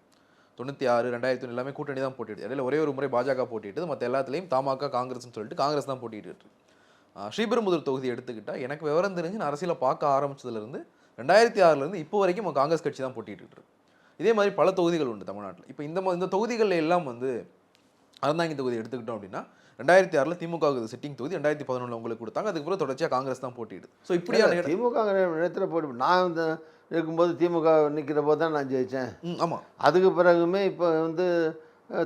96, 2001 எல்லாமே கூட்டணி தான் போட்டியிடுது. இடையில ஒரே ஒரு முறை பாஜக போட்டியிட்டது, மற்ற எல்லாத்துலேயும் தமாக காங்கிரஸ்னு சொல்லிட்டு காங்கிரஸ் தான் போட்டிட்டு. ஸ்ரீபெரும்புதூர் தொகுதி எடுத்துக்கிட்டால் எனக்கு விவரம் தெரிஞ்சு நான் அரசியலை பார்க்க ஆரம்பிச்சதுலேருந்து 2006 இப்போ வரைக்கும் காங்கிரஸ் கட்சி தான் போட்டிட்டு இருக்கு. இதே மாதிரி பல தொகுதிகள் உண்டு தமிழ்நாட்டில். இப்போ இந்த தொகுதிகளில் எல்லாம் வந்து அறந்தாங்கி தொகுதி எடுத்துக்கிட்டோம் அப்படின்னா 2006 திமுக சிட்டிங் தொகுதி, 2011 உங்களுக்கு கொடுத்தாங்க. அதுக்கப்புறம் தொடர்ச்சியாக காங்கிரஸ் தான் போட்டிடுது. ஸோ இப்படியான திமுக நேரத்தில் போட்டி நான் இருக்கும்போது திமுக நிற்கிற போது தான் நான் ஜெயித்தேன். ஆமாம், அதுக்கு பிறகுமே இப்போ வந்து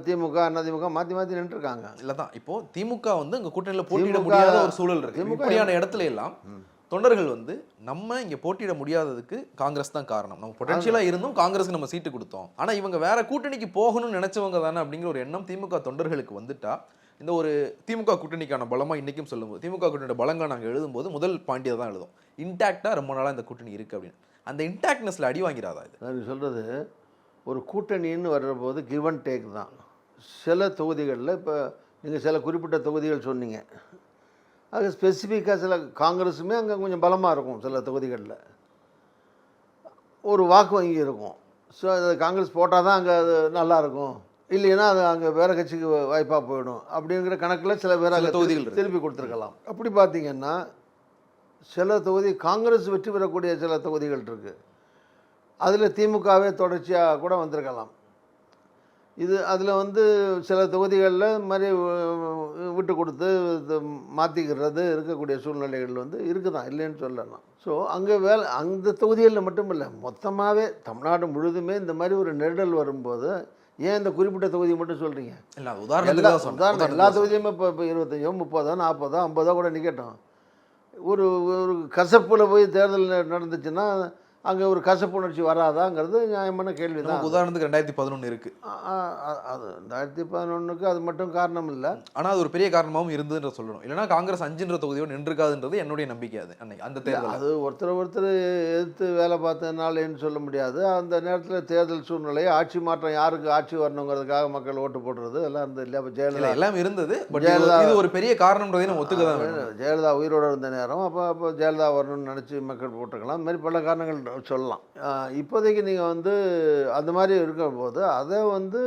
திமுக அதிமுக மாற்றி நின்றுருக்காங்க. இல்லை தான் இப்போது திமுக வந்து அங்கே கூட்டணியில் போட்டியிட முடியாத ஒரு சூழல் இருக்குது. இப்படியான இடத்துல எல்லாம் தொண்டர்கள் வந்து நம்ம இங்கே போட்டியிட முடியாததுக்கு காங்கிரஸ் தான் காரணம், நம்ம பொட்டன்ஷியலாக இருந்தும் காங்கிரஸுக்கு நம்ம சீட்டு கொடுத்தோம், ஆனால் இவங்க வேற கூட்டணிக்கு போகணும்னு நினைச்சவங்க தானே அப்படிங்கிற ஒரு எண்ணம் திமுக தொண்டர்களுக்கு வந்துட்டா இந்த ஒரு திமுக கூட்டணிக்கான பலமாக இன்றைக்கும் சொல்லும்போது திமுக கூட்டணியோட பலங்க நாங்கள் எழுதும்போது முதல் பாண்டியை தான் எழுதும், இன்டாக்டாக ரொம்ப நாளாக இந்த கூட்டணி இருக்குது அப்படின்னு. அந்த இன்டாக்ட்னஸில் அடி வாங்கிறாதா இது? நான் சொல்கிறது ஒரு கூட்டணின்னு வர்றபோது கிவ் அண்ட் டேக் தான். சில தொகுதிகளில் இப்போ நீங்கள் சில குறிப்பிட்ட தொகுதிகள் சொன்னீங்க, அது ஸ்பெசிஃபிக்காக சில காங்கிரஸுமே அங்கே கொஞ்சம் பலமாக இருக்கும், சில தொகுதிகளில் ஒரு வாக்கு வங்கி இருக்கும். ஸோ அது காங்கிரஸ் போட்டால் தான் அங்கே அது நல்லாயிருக்கும், இல்லைன்னா அது அங்கே வேறு கட்சிக்கு வாய்ப்பாக போயிடும் அப்படிங்கிற கணக்கில் சில பேர் அங்கே தொகுதிகள் திருப்பி கொடுத்துருக்கலாம். அப்படி பார்த்தீங்கன்னா சில தொகுதி காங்கிரஸ் வெற்றி பெறக்கூடிய சில தொகுதிகள் இருக்குது, அதில் திமுகவே தொடர்ச்சியாக கூட வந்திருக்கலாம். இது அதில் வந்து சில தொகுதிகளில் இந்த மாதிரி விட்டு கொடுத்து மாற்றிக்கிறது இருக்கக்கூடிய சூழ்நிலைகள் வந்து இருக்குதான், இல்லைன்னு சொல்லலாம். ஸோ அங்கே அந்த தொகுதிகளில் மட்டும் இல்லை, மொத்தமாகவே தமிழ்நாடு முழுதுமே இந்த மாதிரி ஒரு நெருடல் வரும்போது ஏன் இந்த குறிப்பிட்ட தொகுதியை மட்டும் சொல்கிறீங்க? உதாரணம் எல்லா தொகுதியுமே இப்போ 25 30 40 50 கூட நிற்கட்டும், ஒரு ஒரு கசப்பில் போய் தேர்தல் நடந்துச்சுன்னா அங்கே ஒரு கசப்புணர்ச்சி வராதாங்கிறது நியாயமான கேள்வி தான். உதாரணத்துக்கு 2011 இருக்குது, அது 2011க்கு அது மட்டும் காரணம் இல்லை, ஆனால் அது ஒரு பெரிய காரணமாகவும் இருந்ததுன்ற சொல்லணும். இல்லைனா காங்கிரஸ் 5 தொகுதியோடு நின்றுக்காதுன்றது என்னுடைய நம்பிக்கை. அது அன்னைக்கு அந்த தேர்தல் அது ஒருத்தர் எதிர்த்து வேலை பார்த்ததுனாலேன்னு சொல்ல முடியாது. அந்த நேரத்தில் தேர்தல் சூழ்நிலை, ஆட்சி மாற்றம், யாருக்கு ஆட்சி வரணுங்கிறதுக்காக மக்கள் ஓட்டு போடுறது எல்லாம் இருந்தது இல்லையா? இப்போ ஜெயலலிதா எல்லாம் இருந்தது, ஜெயலலிதா இது ஒரு பெரிய காரணம்ன்றதை நம்ம ஒத்துக்க தான் வேணும். ஜெயலலிதா உயிரோடு இருந்த நேரம், அப்போ ஜெயலலிதா வரணும்னு நினச்சி மக்கள் போட்டிருக்கலாம். அந்த மாதிரி பல காரணங்கள் சொல்லலாம். இப்போதைக்கு நீங்கள் வந்து அந்த மாதிரி இருக்கும்போது அதை வந்து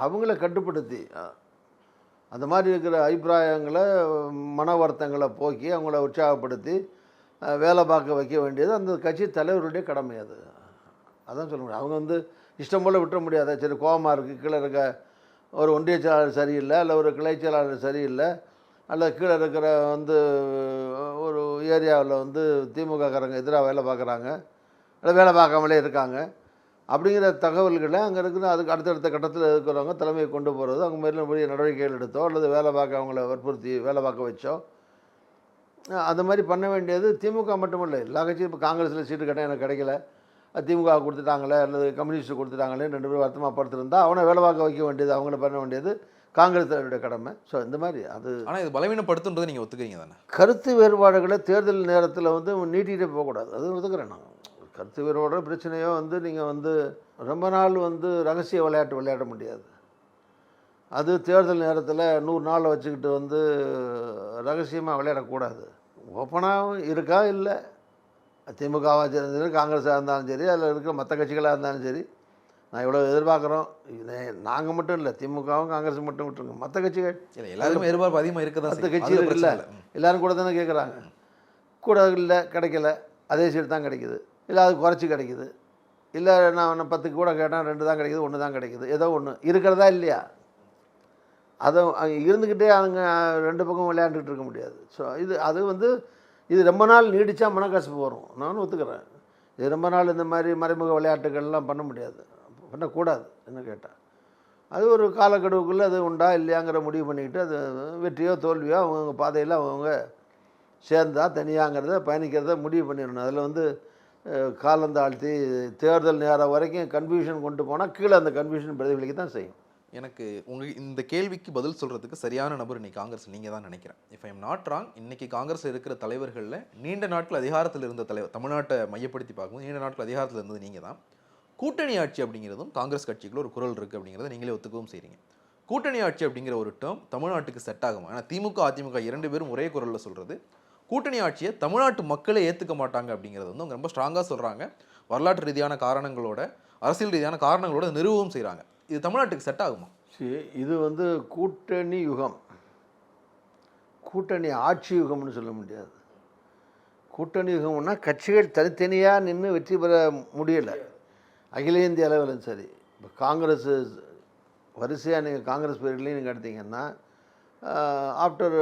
அவங்கள கட்டுப்படுத்தி அந்த மாதிரி இருக்கிற அபிப்பிராயங்களை, மன வருத்தங்களை போக்கி அவங்கள உற்சாகப்படுத்தி வேலை பார்க்க வைக்க வேண்டியது அந்த கட்சி தலைவருடைய கடமை. அதான் சொல்ல முடியும். அவங்க வந்து இஷ்டம் போல் விட்டுற முடியாது. சரி, கோபமாக இருக்குது, கீழே இருக்க ஒரு ஒன்றிய செயலாளர் சரியில்லை, இல்லை ஒரு கிளை செயலாளர் சரியில்லை, அல்ல கீழே இருக்கிற வந்து ஒரு ஏரியாவில் வந்து திமுககாரங்க எதிராக வேலை பார்க்குறாங்க, இல்லை வேலை பார்க்காமலே இருக்காங்க அப்படிங்கிற தகவல்களை அங்கே இருக்கிற அதுக்கு அடுத்தடுத்த கட்டத்தில் இருக்கிறவங்க தலைமையை கொண்டு போகிறது, அவங்க மேலும் பெரிய நடவடிக்கைகள் எடுத்தோ அல்லது வேலை பார்க்க அவங்கள வற்புறுத்தி வேலை பார்க்க வச்சோ அந்த மாதிரி பண்ண வேண்டியது திமுக மட்டும் இல்லை, எல்லா கட்சியும். இப்போ காங்கிரஸில் சீட்டு கேட்டால் எனக்கு கிடைக்கல, திமுக கொடுத்துட்டாங்களே அல்லது கம்யூனிஸ்ட் கொடுத்துட்டாங்களே 2 பேரும் வருத்தமாக படுத்திருந்தால் அவனை வேலை பார்க்க வைக்க வேண்டியது, அவங்கள பண்ண வேண்டியது காங்கிரஸ் தலைவருடைய கடமை. ஸோ இந்த மாதிரி அது. ஆனால் இது பலவீனப்படுத்துன்றது நீங்கள் ஒத்துக்கிறீங்க தானே? கருத்து வேறுபாடுகளை தேர்தல் நேரத்தில் வந்து நீட்டிகிட்டே போகக்கூடாது, அது ஒத்துக்கிறேன் நான். கருத்து வேறுபாடு பிரச்சனையோ வந்து நீங்கள் வந்து ரொம்ப நாள் வந்து ரகசிய விளையாட்டு விளையாட முடியாது. அது தேர்தல் நேரத்தில் 100 நாள் வச்சுக்கிட்டு வந்து ரகசியமாக விளையாடக்கூடாது. ஓப்பனாகவும் இருக்கா, இல்லை திமுகவாக இருந்தாலும் சரி, காங்கிரஸாக இருந்தாலும் சரி, அதில் இருக்கிற மற்ற கட்சிகளாக இருந்தாலும் சரி, நான் இவ்வளோ எதிர்பார்க்குறோம். நாங்கள் மட்டும் இல்லை, திமுகவும் காங்கிரஸ் மட்டும் விட்டுருங்க, மற்ற கட்சிகள் இல்லை, எல்லாருமே எதிர்பார்ப்பு அதிகமாக இருக்குது. மற்ற கட்சி இருக்குல்ல, எல்லோரும் கூட தானே கேட்குறாங்க. கூட இல்லை, கிடைக்கல, அதே சீட்டு தான் கிடைக்குது, இல்லை அது குறைச்சி கிடைக்குது, இல்லை நான் 10 கூட கேட்டால் 2 தான் கிடைக்குது, 1 தான் கிடைக்குது, ஏதோ ஒன்று இருக்கிறதா இல்லையா? அதை இருந்துக்கிட்டே அவங்க 2 பக்கம் விளையாண்டுக்கிட்டு இருக்க முடியாது. ஸோ அது வந்து இது ரொம்ப நாள் நீடித்தா மனக்கசப்பு வரும், நானும் ஒத்துக்கிறேன். இது ரொம்ப நாள் இந்த மாதிரி மறைமுக விளையாட்டுகள்லாம் பண்ண முடியாது, பண்ணக்கூடாது. என்ன கேட்டால் அது ஒரு காலக்கெடுவுக்குள்ளே அது உண்டா இல்லையாங்கிற முடிவு பண்ணிக்கிட்டு அது வெற்றியோ தோல்வியோ அவங்க பாதையில் அவங்க சேர்ந்தா தனியாங்கிறத பயணிக்கிறத முடிவு பண்ணிடணும். அதில் வந்து காலந்தாழ்த்தி தேர்தல் நேரம் வரைக்கும் கன்ஃபியூஷன் கொண்டு போனால் கீழே அந்த கன்ஃபியூஷன் பிரதிபலிக்க தான் செய்யும். எனக்கு இந்த கேள்விக்கு பதில் சொல்கிறதுக்கு சரியான நபர் இன்னைக்கு காங்கிரஸ் நீங்கள் தான் நினைக்கிறேன். If I am not wrong, இன்றைக்கி காங்கிரஸ் இருக்கிற தலைவர்களில் நீண்ட நாட்கள் அதிகாரத்தில் இருந்த தலைவர், தமிழ்நாட்டை மையப்படுத்தி பார்க்கும்போது நீண்ட நாட்கள் அதிகாரத்தில் இருந்தது நீங்கள் தான். கூட்டணி ஆட்சி அப்படிங்கிறதும் காங்கிரஸ் கட்சிக்குள்ள ஒரு குரல் இருக்குது அப்படிங்கிறத நீங்களே ஒத்துக்கவும் செய்கிறீங்க. கூட்டணி ஆட்சி அப்படிங்கிற ஒரு டேர்ம் தமிழ்நாட்டுக்கு செட் ஆகும். ஆனால் திமுக அதிமுக 2 பேரும் ஒரே குரலில் சொல்கிறது கூட்டணி ஆட்சியை தமிழ்நாட்டு மக்களே ஏற்றுக்க மாட்டாங்க அப்படிங்கிறது வந்து அவங்க ரொம்ப ஸ்ட்ராங்காக சொல்கிறாங்க. வரலாற்று ரீதியான காரணங்களோட, அரசியல் ரீதியான காரணங்களோட நிறுவவும் செய்கிறாங்க. இது தமிழ்நாட்டுக்கு செட் ஆகுமா? இது வந்து கூட்டணி யுகம், கூட்டணி ஆட்சி யுகம்னு சொல்ல முடியாது. கூட்டணி யுகம்னா கட்சிகள் தனித்தனியாக நின்று வெற்றி பெற முடியலை. அகில இந்திய அளவில் சரி, இப்போ காங்கிரஸ் வரிசையாக நீங்கள் காங்கிரஸ் பீரியட்லேயும் நீங்கள் எடுத்தீங்கன்னா ஆஃப்டர்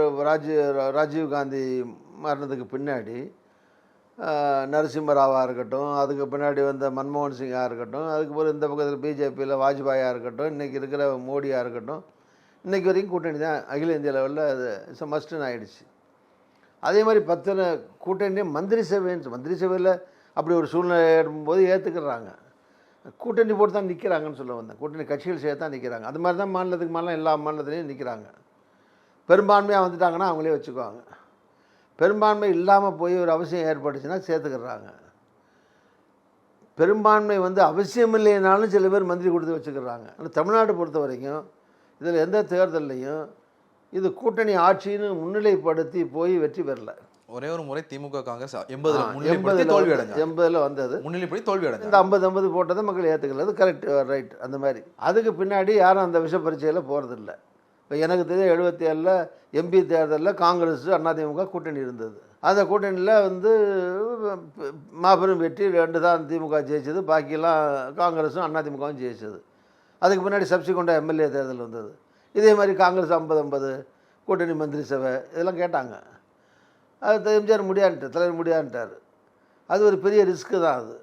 ராஜீவ் காந்தி மரணத்துக்கு பின்னாடி நரசிம்மராவாக இருக்கட்டும், அதுக்கு பின்னாடி வந்த மன்மோகன் சிங்காக இருக்கட்டும், அதுக்கு பிறகு இந்த பக்கத்தில் பிஜேபியில் வாஜ்பாயாக இருக்கட்டும், இன்றைக்கி இருக்கிற மோடியாக இருக்கட்டும், இன்றைக்கி வரைக்கும் கூட்டணி தான் அகில இந்திய லெவலில் அது மஸ்ட்டுன்னு ஆகிடுச்சு. அதே மாதிரி கூட்டணி மந்திரி சபையில் அப்படி ஒரு சூழ்நிலை ஏற்படும்போது ஏற்றுக்கிறாங்க. கூட்டணி போட்டு தான் நிற்கிறாங்கன்னு சொல்ல வந்தேன். கூட்டணி கட்சிகள் சேர்த்து தான் நிற்கிறாங்க. அது மாதிரி தான் மாநிலத்துக்கு மாநிலம் எல்லா மாநிலத்துலேயும் நிற்கிறாங்க. பெரும்பான்மையாக வந்துட்டாங்கன்னா அவங்களே வச்சுக்குவாங்க. பெரும்பான்மை இல்லாமல் போய் ஒரு அவசியம் ஏற்பட்டுச்சுன்னா சேர்த்துக்கிறாங்க. பெரும்பான்மை அவசியம் இல்லைனாலும் சில பேர் மந்திரி கொடுத்து வச்சுக்கிறாங்க. ஆனால் தமிழ்நாடு பொறுத்த வரைக்கும் இதில் எந்த தேர்தல்லையும் இது கூட்டணி ஆட்சின்னு முன்னிலைப்படுத்தி போய் வெற்றி பெறல. ஒரே ஒரு முறை திமுக காங்கிரஸ் 80 வந்தது, முன்னிலைப்படி தோல்வி அடைஞ்சது. இந்த 50 போட்டதை மக்கள் ஏற்றுக்கல. அது கரெக்ட், ரைட். அந்த மாதிரி அதுக்கு பின்னாடி யாரும் அந்த விஷ பரீட்சையில் போகிறதில்ல. இப்போ எனக்கு தெரியும் 77 எம்பி தேர்தலில் காங்கிரஸ் அதிமுக கூட்டணி இருந்தது. அந்த கூட்டணியில் மாபெரும் வெற்றி 2 தான் திமுக ஜெயிச்சது, பாக்கியெல்லாம் காங்கிரஸும் அதிமுகவும் ஜெயிச்சது. அதுக்கு முன்னாடி சப்சிக்வெண்ட்டாக எம்எல்ஏ தேர்தல் வந்தது. இதே மாதிரி காங்கிரஸ் 50 கூட்டணி மந்திரி சபை இதெல்லாம் கேட்டாங்க. அது எம்ஜிஆர் தலைவர் முடியான்ட்டார். அது ஒரு பெரிய ரிஸ்க்கு தான். அது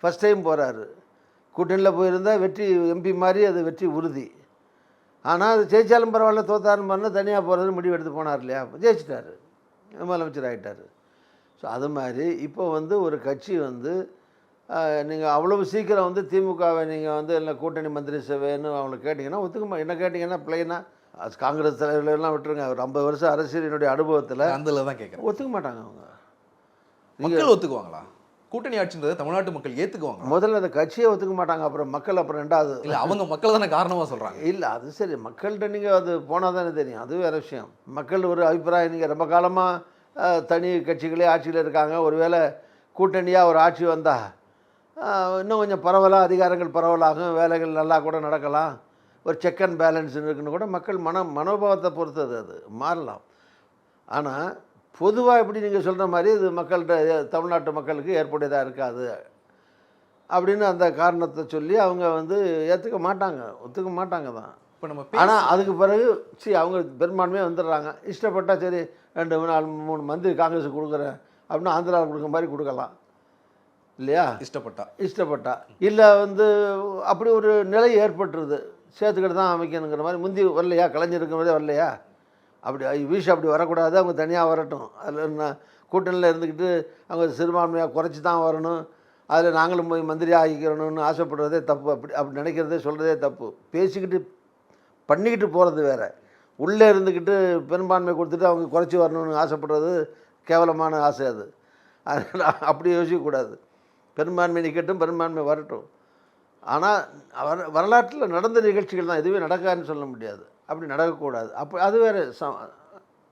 ஃபஸ்ட் டைம் போகிறாரு. கூட்டணியில் போயிருந்தால் வெற்றி எம்பி மாதிரி அது வெற்றி உறுதி. ஆனால் அது ஜெயிச்சாலும் பரவாயில்ல, தோத்தாரும் பண்ணால் தனியாக போகிறதுன்னு முடிவு எடுத்து போனார் இல்லையா? ஜெயிச்சிட்டாரு, முதலமைச்சர் ஆகிட்டார். ஸோ அது மாதிரி இப்போ ஒரு கட்சி நீங்கள் அவ்வளவு சீக்கிரம் திமுகவை நீங்கள் இல்லை கூட்டணி மந்திரி சபைன்னு அவங்களை கேட்டிங்கன்னா என்ன கேட்டிங்கன்னா பிளைனாக காங்கிரஸ் தலைவர்களெல்லாம் விட்டுருங்க. ஒரு 50 வருஷம் அரசியலினுடைய அனுபவத்தில் அதில் தான் கேட்குறேன். ஒத்துக்க மாட்டாங்க அவங்க. மக்கள் ஒத்துக்குவாங்களா? கூட்டணி ஆட்சின்றதை தமிழ்நாட்டு மக்கள் ஏற்றுக்குவாங்க. முதல்ல அந்த கட்சியை ஒத்துக்க மாட்டாங்க, அப்புறம் மக்கள், அப்புறம் ரெண்டாவது. இல்லை, அவங்க மக்கள் தானே காரணமாக சொல்கிறாங்க. இல்லை, அது சரி, மக்கள்கிட்ட நீங்கள் அது போனால் தானே தெரியும். அது வேறு விஷயம். மக்கள் ஒரு அபிப்பிராயம். நீங்கள் ரொம்ப காலமாக தனி கட்சிகளே ஆட்சியில் இருக்காங்க. ஒருவேளை கூட்டணியாக ஒரு ஆட்சி வந்தால் இன்னும் கொஞ்சம் பரவலாக அதிகாரங்கள் பரவலாகும், வேலைகள் நல்லா கூட நடக்கலாம், ஒரு செக் அண்ட் பேலன்ஸ் இருக்குன்னு கூட மக்கள் மனோபாவத்தை பொறுத்தது அது மாறலாம். ஆனால் பொதுவாக எப்படி நீங்கள் சொல்கிற மாதிரி இது மக்கள்கிட்ட தமிழ்நாட்டு மக்களுக்கு ஏற்புடையதாக இருக்காது அப்படின்னு அந்த காரணத்தை சொல்லி அவங்க ஏற்றுக்க மாட்டாங்க, ஒத்துக்க மாட்டாங்க தான். இப்போ நம்ம ஆனால் அதுக்கு பிறகு அவங்க பெரும்பான்மையாக வந்துடுறாங்க. இஷ்டப்பட்டால் சரி 2 4 3 மந்திரி காங்கிரஸுக்கு கொடுக்குறேன் அப்படின்னா ஆந்திராவில் கொடுக்குற மாதிரி கொடுக்கலாம் இல்லையா? இஷ்டப்பட்டா இல்லை அப்படி ஒரு நிலை ஏற்பட்டுருது. சேர்த்துக்கிட்டு தான் அமைக்கணுங்கிற மாதிரி முந்தி வரலையா? கலைஞர் இருக்கிறதே வரலையா? அப்படி அப்படி வரக்கூடாது, அவங்க தனியாக வரட்டும். அதில் கூட்டணியில் இருந்துக்கிட்டு அவங்க சிறுபான்மையாக குறைச்சி தான் வரணும், அதில் நாங்களும் போய் மந்திரியாக ஆகிக்கிறணும்னு ஆசைப்படுறதே தப்பு. அப்படி நினைக்கிறதே சொல்கிறதே தப்பு. பேசிக்கிட்டு பண்ணிக்கிட்டு போகிறது வேறு. உள்ளே இருந்துக்கிட்டு பெரும்பான்மை கொடுத்துட்டு அவங்க குறைச்சி வரணும்னு ஆசைப்படுறது கேவலமான ஆசை. அது அதனால் அப்படி யோசிக்கக்கூடாது. பெரும்பான்மை நிற்கட்டும், பெரும்பான்மை வரட்டும். ஆனால் வரலாற்றில் நடந்த நிகழ்ச்சிகள் தான், எதுவே நடக்காதுன்னு சொல்ல முடியாது. அப்படி நடக்கக்கூடாது. அப்போ அது வேறு.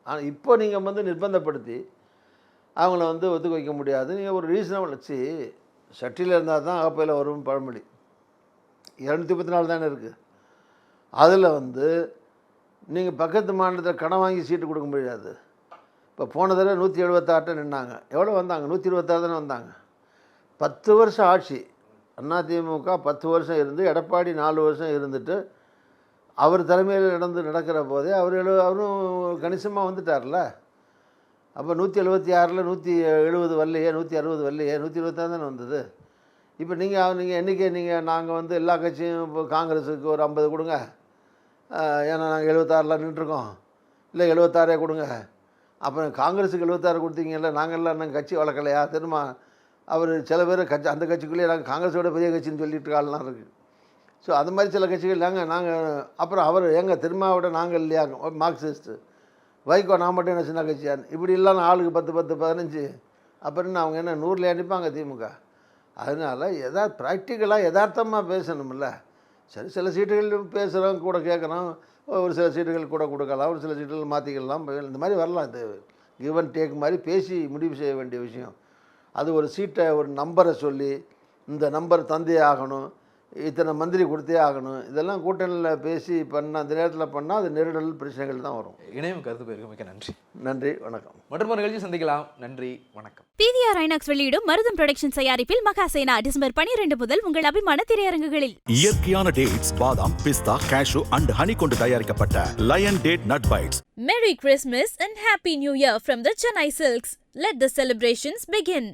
ஆனால் இப்போ நீங்கள் நிர்பந்தப்படுத்தி அவங்கள ஒத்துக்க வைக்க முடியாது. நீங்கள் ஒரு ரீசனபிள் சட்டியில் இருந்தால் தான் அகப்பையில் வரும் பழமொழி. 234 தானே இருக்குது. அதில் நீங்கள் பக்கத்து மாநிலத்தில் கடன் வாங்கி சீட்டு கொடுக்க முடியாது. இப்போ போன தடவை 176 நின்னாங்க. எவ்வளோ வந்தாங்க? 126 தானே வந்தாங்க. 10 வருஷம் ஆட்சி. அதிமுக 10 வருஷம் இருந்து, எடப்பாடி 4 வருஷம் இருந்துட்டு அவர் தலைமையில் நடக்கிற போதே அவரும் கணிசமாக வந்துட்டார்ல. அப்போ 176ல் 170 வரலையே, 160 வரலையே, 126 தானே வந்தது. இப்போ நீங்கள் என்றைக்கே நாங்கள் எல்லா கட்சியும் இப்போ காங்கிரஸுக்கு ஒரு 50 கொடுங்க, ஏன்னா நாங்கள் 76ல் நின்றுருக்கோம், இல்லை 76 கொடுங்க. அப்புறம் காங்கிரஸுக்கு 76 கொடுத்தீங்கல்ல, நாங்கள்லாம் நாங்கள் கட்சி வளர்க்கலையா? திரும்ப அவர் சில பேர் அந்த கட்சிக்குள்ளேயே நாங்கள் காங்கிரஸோட பெரிய கட்சின்னு சொல்லிட்டு காலெலாம் இருக்குது. ஸோ அது மாதிரி சில கட்சிகள் நாங்கள் அப்புறம் அவர் திருமாவோட நாங்கள் இல்லையா மார்க்சிஸ்ட்டு, வைகோ நான் மட்டும் என்ன சின்ன கட்சியான்னு இப்படி இல்லாமல் ஆளுக்கு 10 10 15 அப்புறம் அவங்க என்ன 100ல் அனுப்பாங்க திமுக. அதனால் ப்ராக்டிக்கலாக யதார்த்தமாக பேசணும்ல. சரி, சில சீட்டுகள் பேசுகிறோம், கூட கேட்குறோம், ஒரு சில சீட்டுகள் கூட கொடுக்கலாம், ஒரு சில சீட்டுகள் மாற்றிக்கலாம், இந்த மாதிரி வரலாம். இது கிவ் அண்ட் டேக் மாதிரி பேசி முடிவு செய்ய வேண்டிய விஷயம். அது ஒரு சீட்டை ஒரு நம்பரை சொல்லி இந்த நம்பர் தந்தே ஆகணும், இத்தனை மந்திரி கொடுத்தே ஆகணும், இதெல்லாம் கூட்டணியில் பேசி பண்ண அந்த நேரத்தில் பண்ணால் அது நெருடல் பிரச்சனைகள் தான் வரும். இணையம் கருத்து போயிருக்கு. மிக்க நன்றி. நன்றி, வணக்கம். மற்றும் நிகழ்ச்சி சந்திக்கலாம். நன்றி, வணக்கம். PVR INOX வெளியிடும் மருதம் புரொடக்ஷன் தயாரிப்பில் மகாசேனா டிசம்பர் 12 முதல் உங்கள் அபிமான திரையரங்குகளில். இயற்கையான டேட்ஸ், பாதாம், பிஸ்தா, கேஷு அண்ட் ஹனி கொண்டு தயாரிக்கப்பட்ட lion date nut bites. Merry Christmas and Happy New Year from the Chennai Silks. Let the celebrations begin.